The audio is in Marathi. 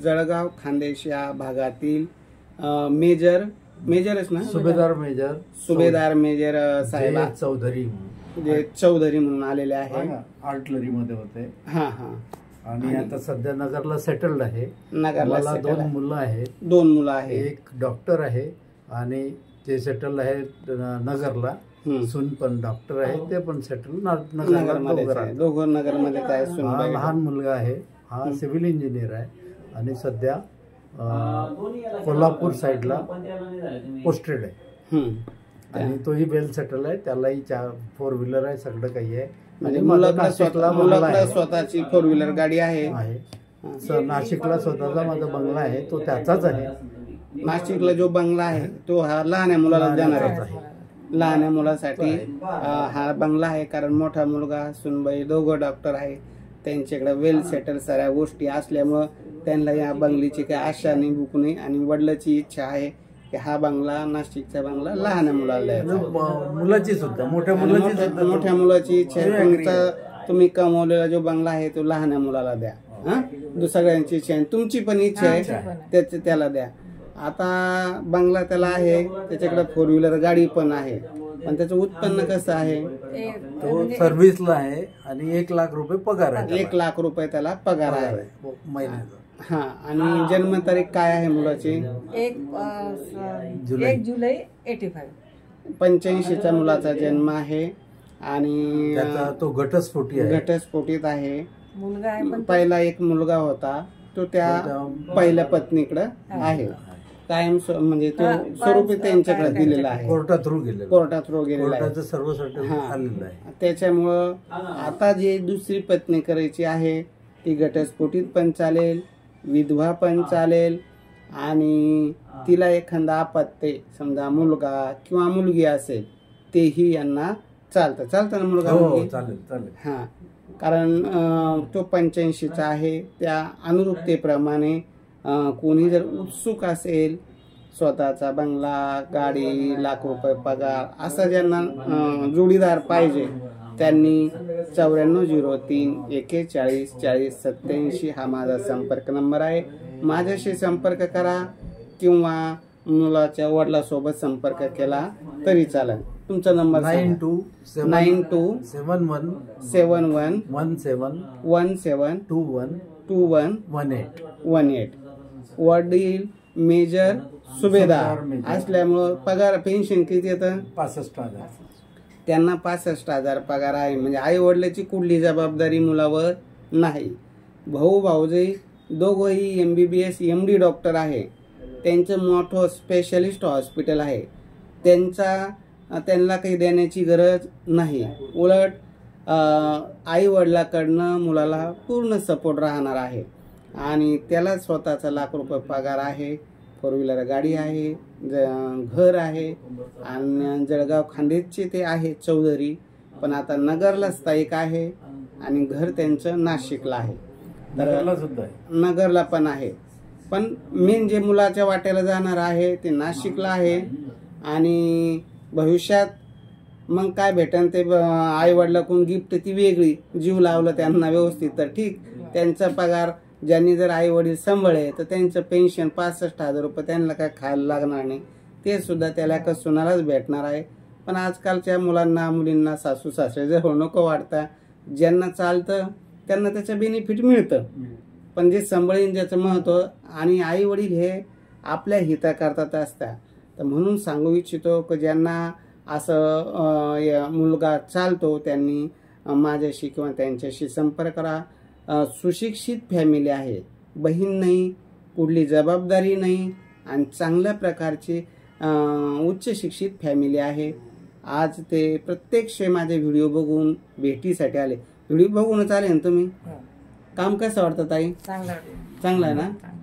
जळगाव खान्देश या भागातील मेजरच ना, सुभेदार मेजर साहेब चौधरी म्हणून आलेले आहे. आर्टलरी मध्ये होते. हा हा. आणि आता सध्या नगरला सेटल्ड आहे. नगरला दोन मुलं आहेत. दोन मुलं आहेत. एक डॉक्टर आहे आणि ते सेटल आहे नगरला. सून पण डॉक्टर आहे, ते पण सेटल नगरमध्ये. दोघं नगरमध्ये काय. लहान मुलगा आहे, हा सिव्हिल इंजिनियर आहे आणि सध्या कोल्हापूर साईडला पोस्टेड आहे. आणि तोही वेल सेटल आहे. त्यालाही 4 व्हीलर आहे, सगळं काही आहे. म्हणजे मुलाकडे स्वतःची 4 व्हीलर गाडी आहे. नाशिकला स्वतःचा माझा बंगला आहे, तो त्याचाच आहे. नाशिकला जो बंगला आहे तो हा लहान मुलाला देणार आहे. लहान मुलासाठी हा बंगला आहे, कारण मोठा मुलगा सुनबाई दोघं डॉक्टर आहे. त्यांच्याकडे वेल सेटल साऱ्या गोष्टी असल्यामुळं त्यांना या बंगलीची काही आशा नाही, भूक नाही. आणि वडिलांची इच्छा आहे की हा बंगला, नाशिकचा बंगला लहान मुलाला द्यायचा. मुलाची सुद्धा, मोठ्या मुलाची इच्छा आहे. तुम्ही कमवलेला जो बंगला आहे तो लहान मुलाला द्या. सगळ्यांची इच्छा आहे, तुमची पण इच्छा आहे त्याला द्या. आता बंगला त्याला आहे, त्याच्याकडे 4 व्हीलर गाडी पण आहे, पण त्याचं उत्पन्न कसं आहे, तो सर्व्हिसला आहे आणि 1 लाख रुपये पगार आहे. 1 लाख रुपये त्याला पगार आहे महिन्याचा. हा. आणि जन्मतारीख काय आहे मुलाची? 1 जुलै 85चा मुलाचा जन्म आहे. आणि तो घटस्फोटीत आहे. पहिला एक मुलगा होता, तो त्या पहिल्या पत्नीकडे आहे. कायम म्हणजे तो स्वरूपी त्यांच्याकडे दिलेला आहे. कोर्टा थ्रू गेलेला आहे. सर्व सर्टिफिकेट आहे. त्याच्यामुळं आता जी दुसरी पत्नी करायची आहे ती घटस्फोटीत पण चालेल, विधवा पण चालेल. आणि तिला एखादा अपत्य, समजा मुलगा किंवा मुलगी असेल, तेही यांना चालतं ना. मुलगा चालेल. हा. कारण तो 85चा आहे. त्या अनुरूपतेप्रमाणे कोणी जर उत्सुक असेल, स्वतःचा बंगला, गाडी, लाख रुपये पगार असा ज्यांना जोडीदार पाहिजे, त्यांनी 9403 41 40 87 हा माझा संपर्क नंबर आहे. माझ्याशी संपर्क करा किंवा मुलाच्या वडिलांसोबत संपर्क केला तरी चालेल. तुमचा नंबर 9217172118. वडील मेजर सुभेदार असल्यामुळं पगार पेन्शन किती येतं? 65,000. त्यांना 65,000 पगार आहे. म्हणजे आई वडिलाची कुठली जबाबदारी मुलावर नाही. भाऊ भाऊजाई दोघंही MBBS MD डॉक्टर आहे. त्यांचं मोठं स्पेशलिस्ट हॉस्पिटल आहे. त्यांना काही देण्याची गरज नाही. उलट आई वडिलाकडनं मुलाला पूर्ण सपोर्ट राहणार आहे. आणि त्याला स्वतःचा 1 लाख रुपये पगार आहे, 4 व्हीलर गाडी आहे, घर आहे. आणि जळगाव खान्देशचे ते आहे चौधरी, पण आता नगरला स्थायिक आहे. आणि घर त्यांचं नाशिकला आहे. नगरला पण आहे. पण मेन जे मुलाच्या वाट्याला जाणार आहे ते नाशिकला आहे. आणि भविष्यात मग काय भेटन ते आई वडिलाकडून गिफ्ट ती वेगळी. जीव लावलं त्यांना व्यवस्थित तर ठीक. त्यांचा पगार ज्यांनी जर आई वडील सांभाळे तर त्यांचं पेन्शन 65,000 रुपये त्यांना काय खायला लागणार नाही. ते सुद्धा त्याला का सुनालाच भेटणार आहे. पण आजकालच्या मुलांना मुलींना सासू सासरे जवळ नको वाटतं. ज्यांना चालतं त्यांना त्याचं बेनिफिट मिळतं, पण जे सांभाळीन ज्याचं महत्व. आणि आई वडील हे आपल्या हिताकरतात असतात. तर म्हणून सांगू इच्छितो की ज्यांना असं मुलगा चालतो त्यांनी माझ्याशी किंवा त्यांच्याशी संपर्क करा. सुशिक्षित फॅमिली आहे, बहीण नाही, कुठली जबाबदारी नाही आणि चांगल्या प्रकारची उच्च शिक्षित फॅमिली आहे. आज ते प्रत्यक्ष माझे व्हिडिओ बघून भेटीसाठी आले. व्हिडिओ बघूनच आले ना तुम्ही? काम कसं वाटतं ताई? चांगलं आहे ना?